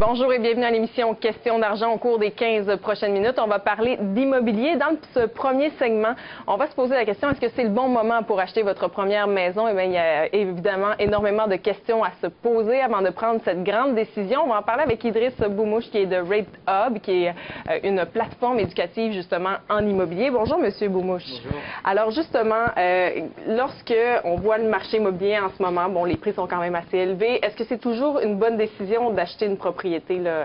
Bonjour et bienvenue à l'émission Questions d'argent. Au cours des 15 prochaines minutes, on va parler d'immobilier. Dans ce premier segment, on va se poser la question, est-ce que c'est le bon moment pour acheter votre première maison? Eh bien, il y a évidemment énormément de questions à se poser avant de prendre cette grande décision. On va en parler avec Idriss Boumouche, qui est de Rate Hub, qui est une plateforme éducative justement en immobilier. Bonjour, Monsieur Boumouche. Bonjour. Alors justement, lorsque on voit le marché immobilier en ce moment, bon, les prix sont quand même assez élevés. Est-ce que c'est toujours une bonne décision d'acheter une propriété là,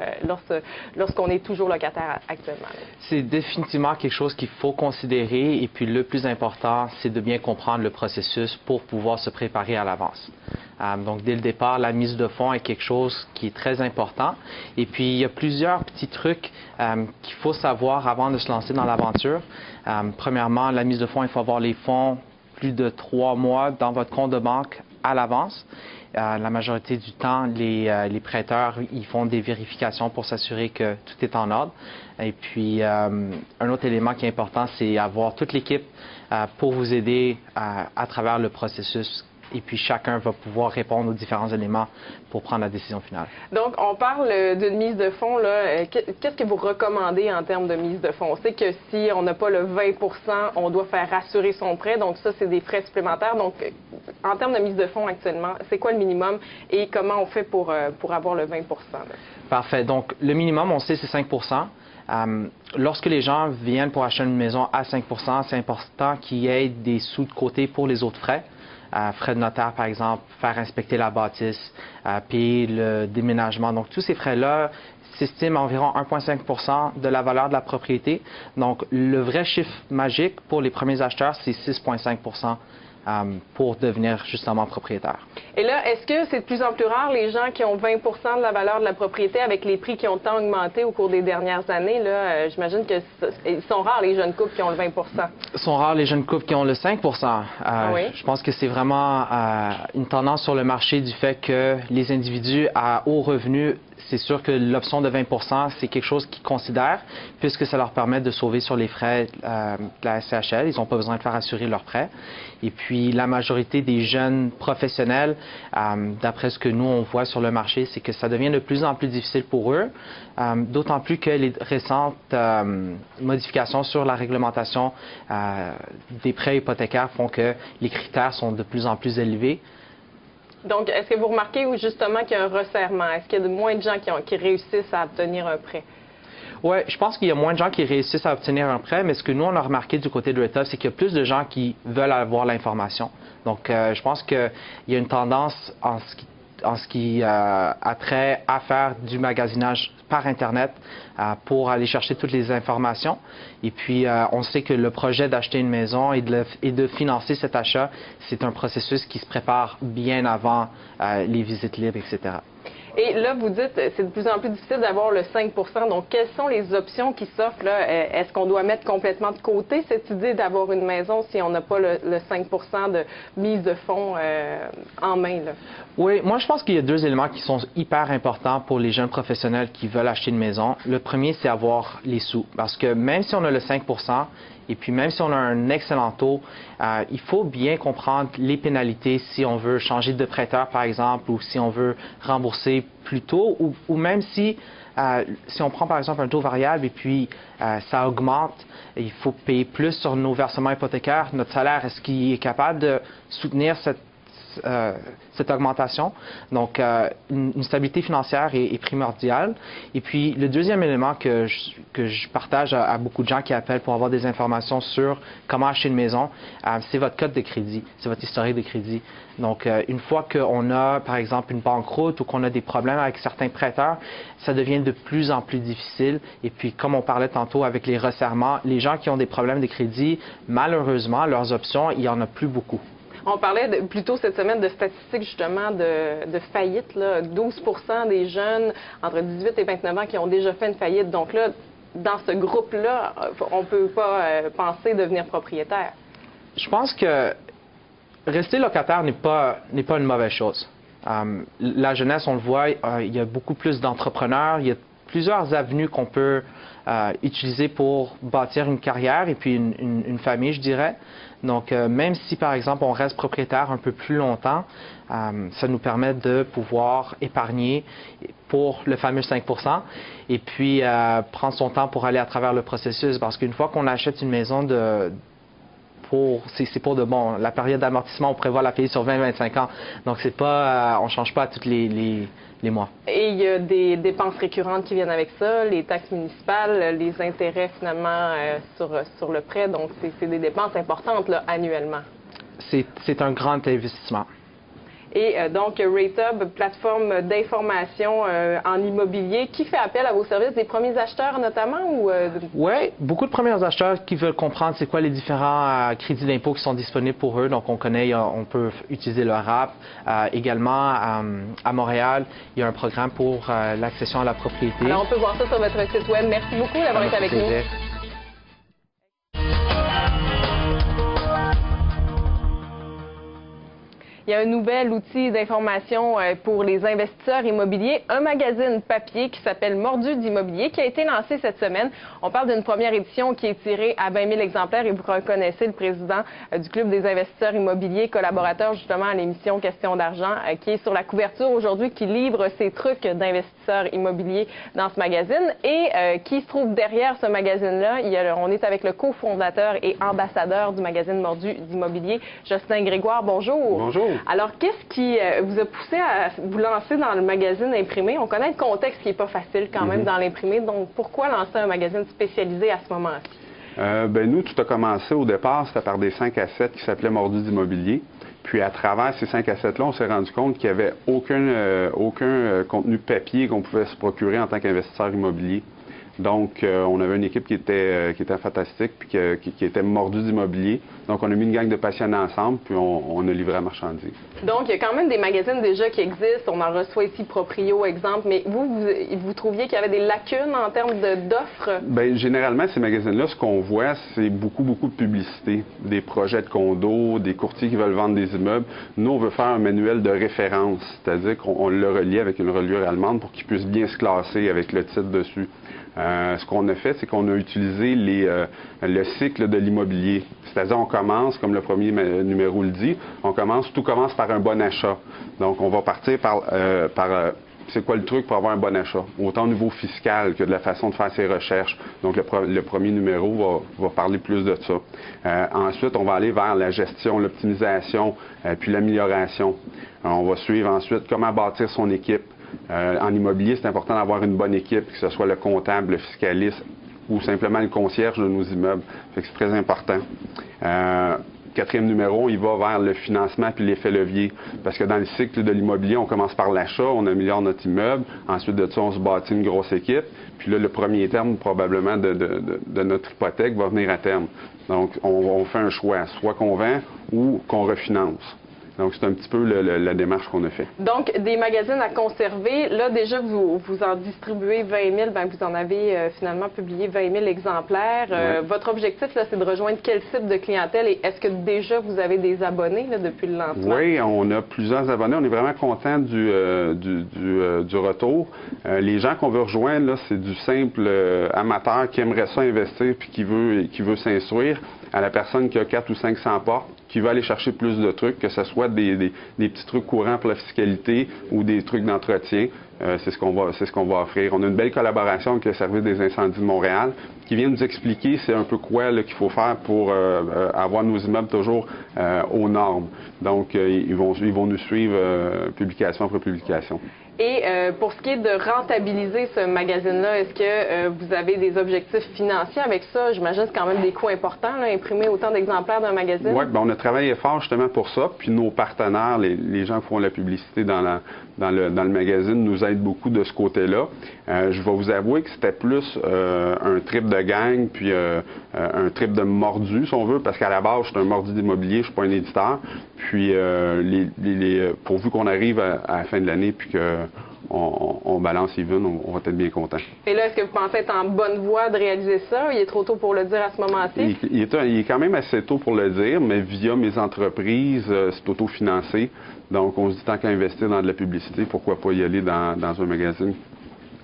lorsqu'on est toujours locataire actuellement? C'est définitivement quelque chose qu'il faut considérer et puis le plus important, c'est de bien comprendre le processus pour pouvoir se préparer à l'avance. Donc, dès le départ, la mise de fonds est quelque chose qui est très important. Et puis, il y a plusieurs petits trucs qu'il faut savoir avant de se lancer dans l'aventure. Premièrement, la mise de fonds, il faut avoir les fonds plus de 3 mois dans votre compte de banque à l'avance. La majorité du temps, les prêteurs, ils font des vérifications pour s'assurer que tout est en ordre. Et puis, un autre élément qui est important, c'est avoir toute l'équipe pour vous aider à travers le processus. Et puis, chacun va pouvoir répondre aux différents éléments pour prendre la décision finale. Donc, on parle d'une mise de fonds. Qu'est-ce que vous recommandez en termes de mise de fonds? On sait que si on n'a pas le 20 on doit faire assurer son prêt. Donc, ça, c'est des frais supplémentaires. Donc, en termes de mise de fonds actuellement, c'est quoi le minimum et comment on fait pour avoir le 20 là? Parfait. Donc, le minimum, on sait, c'est 5 lorsque les gens viennent pour acheter une maison à 5 c'est important qu'il y ait des sous de côté pour les autres frais. Frais de notaire, par exemple, faire inspecter la bâtisse, payer le déménagement. Donc, tous ces frais-là s'estiment à environ 1,5 de la valeur de la propriété. Donc, le vrai chiffre magique pour les premiers acheteurs, c'est 6,5 pour devenir justement propriétaire. Et là, est-ce que c'est de plus en plus rare les gens qui ont 20 de la valeur de la propriété avec les prix qui ont tant augmenté au cours des dernières années? J'imagine que ils sont rares les jeunes couples qui ont le 20 Ils sont rares les jeunes couples qui ont le 5 oui. Je pense que c'est vraiment une tendance sur le marché du fait que les individus à haut revenu, c'est sûr que l'option de 20 c'est quelque chose qu'ils considèrent puisque ça leur permet de sauver sur les frais de la SCHL. Ils n'ont pas besoin de faire assurer leurs prêts. Et puis, la majorité des jeunes professionnels, d'après ce que nous, on voit sur le marché, c'est que ça devient de plus en plus difficile pour eux, d'autant plus que les récentes modifications sur la réglementation des prêts hypothécaires font que les critères sont de plus en plus élevés. Donc, est-ce que vous remarquez justement qu'il y a un resserrement? Est-ce qu'il y a moins de gens qui réussissent à obtenir un prêt? Oui, je pense qu'il y a moins de gens qui réussissent à obtenir un prêt, mais ce que nous, on a remarqué du côté de Rate Hub, c'est qu'il y a plus de gens qui veulent avoir l'information. Donc, je pense qu'il y a une tendance en ce qui a trait à faire du magasinage par Internet pour aller chercher toutes les informations. Et puis, on sait que le projet d'acheter une maison et de financer cet achat, c'est un processus qui se prépare bien avant les visites libres, etc. Et là, vous dites que c'est de plus en plus difficile d'avoir le 5 donc, quelles sont les options qui s'offrent là? Est-ce qu'on doit mettre complètement de côté cette idée d'avoir une maison si on n'a pas le 5 de mise de fonds en main, là? Oui, moi, je pense qu'il y a 2 éléments qui sont hyper importants pour les jeunes professionnels qui veulent acheter une maison. Le premier, c'est avoir les sous. Parce que même si on a le 5 et puis même si on a un excellent taux, il faut bien comprendre les pénalités si on veut changer de prêteur, par exemple, ou si on veut rembourser plus tôt, ou même si on prend par exemple un taux variable et puis ça augmente, il faut payer plus sur nos versements hypothécaires. Notre salaire, est-ce qu'il est capable de soutenir cette augmentation? Donc, une stabilité financière est primordiale. Et puis, le deuxième élément que je partage à beaucoup de gens qui appellent pour avoir des informations sur comment acheter une maison, c'est votre code de crédit, c'est votre historique de crédit. Donc, une fois qu'on a, par exemple, une banqueroute ou qu'on a des problèmes avec certains prêteurs, ça devient de plus en plus difficile. Et puis, comme on parlait tantôt avec les resserrements, les gens qui ont des problèmes de crédit, malheureusement, leurs options, il n'y en a plus beaucoup. On parlait plutôt cette semaine de statistiques justement de faillite. Là. 12 des jeunes entre 18 et 29 ans qui ont déjà fait une faillite. Donc là, dans ce groupe-là, on ne peut pas penser devenir propriétaire. Je pense que rester locataire n'est pas une mauvaise chose. La jeunesse, on le voit, il y a beaucoup plus d'entrepreneurs, il y a plusieurs avenues qu'on peut utiliser pour bâtir une carrière et puis une famille, je dirais. Donc, même si, par exemple, on reste propriétaire un peu plus longtemps, ça nous permet de pouvoir épargner pour le fameux 5 et puis prendre son temps pour aller à travers le processus. Parce qu'une fois qu'on achète une maison c'est pour de bon. La période d'amortissement, on prévoit la payer sur 20-25 ans. Donc, c'est pas, on ne change pas tous les mois. Et il y a des dépenses récurrentes qui viennent avec ça, les taxes municipales, les intérêts finalement sur le prêt. Donc, c'est des dépenses importantes là, annuellement. C'est un grand investissement. Et donc, RateHub, plateforme d'information en immobilier, qui fait appel à vos services des premiers acheteurs notamment? Oui, beaucoup de premiers acheteurs qui veulent comprendre c'est quoi les différents crédits d'impôt qui sont disponibles pour eux. Donc, on peut utiliser leur app. Également, à Montréal, il y a un programme pour l'accession à la propriété. Alors, on peut voir ça sur votre site web. Merci beaucoup d'avoir été avec nous. Il y a un nouvel outil d'information pour les investisseurs immobiliers, un magazine papier qui s'appelle Mordu d'immobilier, qui a été lancé cette semaine. On parle d'une première édition qui est tirée à 20 000 exemplaires et vous reconnaissez le président du Club des investisseurs immobiliers, collaborateur justement à l'émission Question d'argent, qui est sur la couverture aujourd'hui, qui livre ses trucs d'investisseurs immobiliers dans ce magazine et qui se trouve derrière ce magazine-là. On est avec le cofondateur et ambassadeur du magazine Mordu d'immobilier, Jocelyn Grégoire. Bonjour. Bonjour. Alors, qu'est-ce qui vous a poussé à vous lancer dans le magazine imprimé? On connaît le contexte qui n'est pas facile quand même dans l'imprimé. Donc, pourquoi lancer un magazine spécialisé à ce moment-ci? Nous, tout a commencé au départ, c'était par des 5 à 7 qui s'appelaient Mordu d'immobilier. Puis, à travers ces 5 à 7-là, on s'est rendu compte qu'il n'y avait aucun contenu papier qu'on pouvait se procurer en tant qu'investisseur immobilier. Donc, on avait une équipe qui était fantastique, puis qui était mordue d'immobilier. Donc, on a mis une gang de passionnés ensemble, puis on a livré la marchandise. Donc, il y a quand même des magazines déjà qui existent. On en reçoit ici Proprio, exemple. Mais vous trouviez qu'il y avait des lacunes en termes d'offres? Bien, généralement, ces magazines-là, ce qu'on voit, c'est beaucoup de publicité. Des projets de condos, des courtiers qui veulent vendre des immeubles. Nous, on veut faire un manuel de référence, c'est-à-dire qu'on le relie avec une reliure allemande pour qu'il puisse bien se classer avec le titre dessus. Ce qu'on a fait, c'est qu'on a utilisé le cycle de l'immobilier. C'est-à-dire, on commence, comme le premier numéro le dit, tout commence par un bon achat. Donc, on va partir par c'est quoi le truc pour avoir un bon achat, autant au niveau fiscal que de la façon de faire ses recherches. Donc, le premier numéro va parler plus de ça. Ensuite, on va aller vers la gestion, l'optimisation, puis l'amélioration. On va suivre ensuite comment bâtir son équipe. En immobilier, c'est important d'avoir une bonne équipe, que ce soit le comptable, le fiscaliste ou simplement le concierge de nos immeubles. Fait que c'est très important. Quatrième numéro, il va vers le financement puis l'effet levier. Parce que dans le cycle de l'immobilier, on commence par l'achat, on améliore notre immeuble. Ensuite de ça, on se bâtit une grosse équipe. Puis là, le premier terme, probablement, de notre hypothèque va venir à terme. Donc, on fait un choix, soit qu'on vend ou qu'on refinance. Donc, c'est un petit peu la démarche qu'on a fait. Donc, des magazines à conserver. Là, déjà, vous en distribuez 20 000. Bien, vous en avez finalement publié 20 000 exemplaires. Ouais. Votre objectif, là, c'est de rejoindre quel type de clientèle? Et est-ce que déjà, vous avez des abonnés là, depuis le lancement? Oui, on a plusieurs abonnés. On est vraiment content du retour. Les gens qu'on veut rejoindre, là, c'est du simple amateur qui aimerait ça investir puis qui veut s'instruire, à la personne qui a 400 ou 500 portes, qui veut aller chercher plus de trucs, que ce soit des petits trucs courants pour la fiscalité ou des trucs d'entretien. C'est ce qu'on va offrir. On a une belle collaboration avec le service des incendies de Montréal qui vient nous expliquer c'est un peu quoi qu'il faut faire pour avoir nos immeubles toujours aux normes. Donc, ils vont nous suivre publication après publication. Et pour ce qui est de rentabiliser ce magazine-là, est-ce que vous avez des objectifs financiers avec ça? J'imagine que c'est quand même des coûts importants, là, imprimer autant d'exemplaires d'un magazine. Oui, on a travaillé fort justement pour ça. Puis nos partenaires, les gens qui font la publicité dans le magazine, nous aident beaucoup de ce côté-là. Je vais vous avouer que c'était plus un trip de gang, puis un trip de mordu, si on veut, parce qu'à la base, je suis un mordu d'immobilier, je ne suis pas un éditeur. Puis, pourvu qu'on arrive à la fin de l'année, puis qu'on balance even, on va être bien content. Et là, est-ce que vous pensez être en bonne voie de réaliser ça? Il est trop tôt pour le dire à ce moment-ci? Il est quand même assez tôt pour le dire, mais via mes entreprises, c'est autofinancé. Donc, on se dit, tant qu'à investir dans de la publicité, pourquoi pas y aller dans un magazine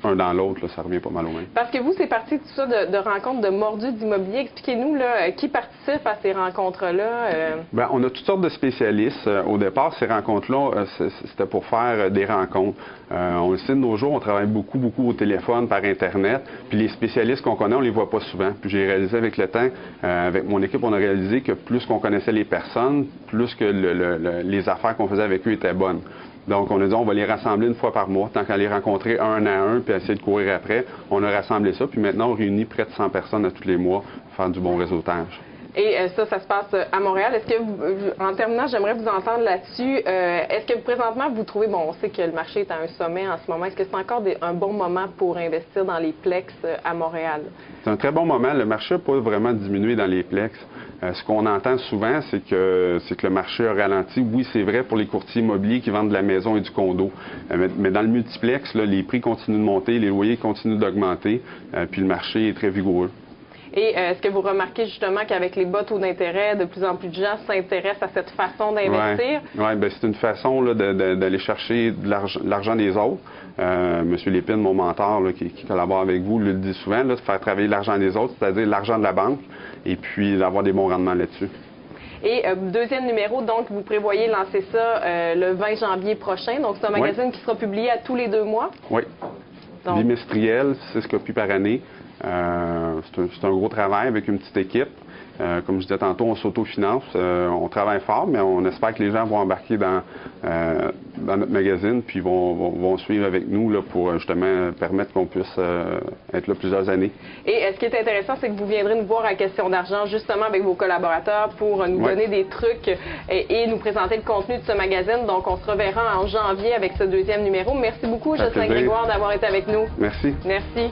un dans l'autre, là, ça revient pas mal au même. Parce que vous, c'est parti tout ça de rencontres de mordus d'immobilier. Expliquez-nous là, qui participe à ces rencontres-là. Bien, on a toutes sortes de spécialistes. Au départ, ces rencontres-là, c'était pour faire des rencontres. On le sait, de nos jours, on travaille beaucoup au téléphone, par Internet. Puis les spécialistes qu'on connaît, on les voit pas souvent. Puis j'ai réalisé avec le temps, avec mon équipe, on a réalisé que plus qu'on connaissait les personnes, plus que les affaires qu'on faisait avec eux étaient bonnes. Donc, on a dit, on va les rassembler une fois par mois, tant qu'à les rencontrer un à un, puis essayer de courir après. On a rassemblé ça, puis maintenant, on réunit près de 100 personnes à tous les mois pour faire du bon réseautage. Et ça se passe à Montréal. Est-ce que, en terminant, j'aimerais vous entendre là-dessus. Est-ce que présentement, vous trouvez, bon, on sait que le marché est à un sommet en ce moment, est-ce que c'est encore un bon moment pour investir dans les plex à Montréal? C'est un très bon moment. Le marché n'a pas vraiment diminué dans les plex. Ce qu'on entend souvent, c'est que le marché a ralenti. Oui, c'est vrai pour les courtiers immobiliers qui vendent de la maison et du condo. Mais dans le multiplex, là, les prix continuent de monter, les loyers continuent d'augmenter, puis le marché est très vigoureux. Et est-ce que vous remarquez justement qu'avec les bas taux d'intérêt, de plus en plus de gens s'intéressent à cette façon d'investir? Oui, bien, c'est une façon d'aller chercher de l'argent des autres. Monsieur Lépine, mon mentor là, qui collabore avec vous, le dit souvent, là, de faire travailler l'argent des autres, c'est-à-dire l'argent de la banque, et puis d'avoir des bons rendements là-dessus. Et deuxième numéro, donc, vous prévoyez lancer ça le 20 janvier prochain. Donc, c'est un magazine qui sera publié à tous les 2 mois? Oui. Donc... bimestriel, 6 copies par année. C'est un gros travail avec une petite équipe. Comme je disais tantôt, on s'autofinance. On travaille fort, mais on espère que les gens vont embarquer dans notre magazine puis vont suivre avec nous là, pour justement permettre qu'on puisse être là plusieurs années. Et ce qui est intéressant, c'est que vous viendrez nous voir à Question d'argent justement avec vos collaborateurs pour nous donner des trucs et nous présenter le contenu de ce magazine. Donc, on se reverra en janvier avec ce deuxième numéro. Merci beaucoup, Jocelyn Grégoire, d'avoir été avec nous. Merci. Merci.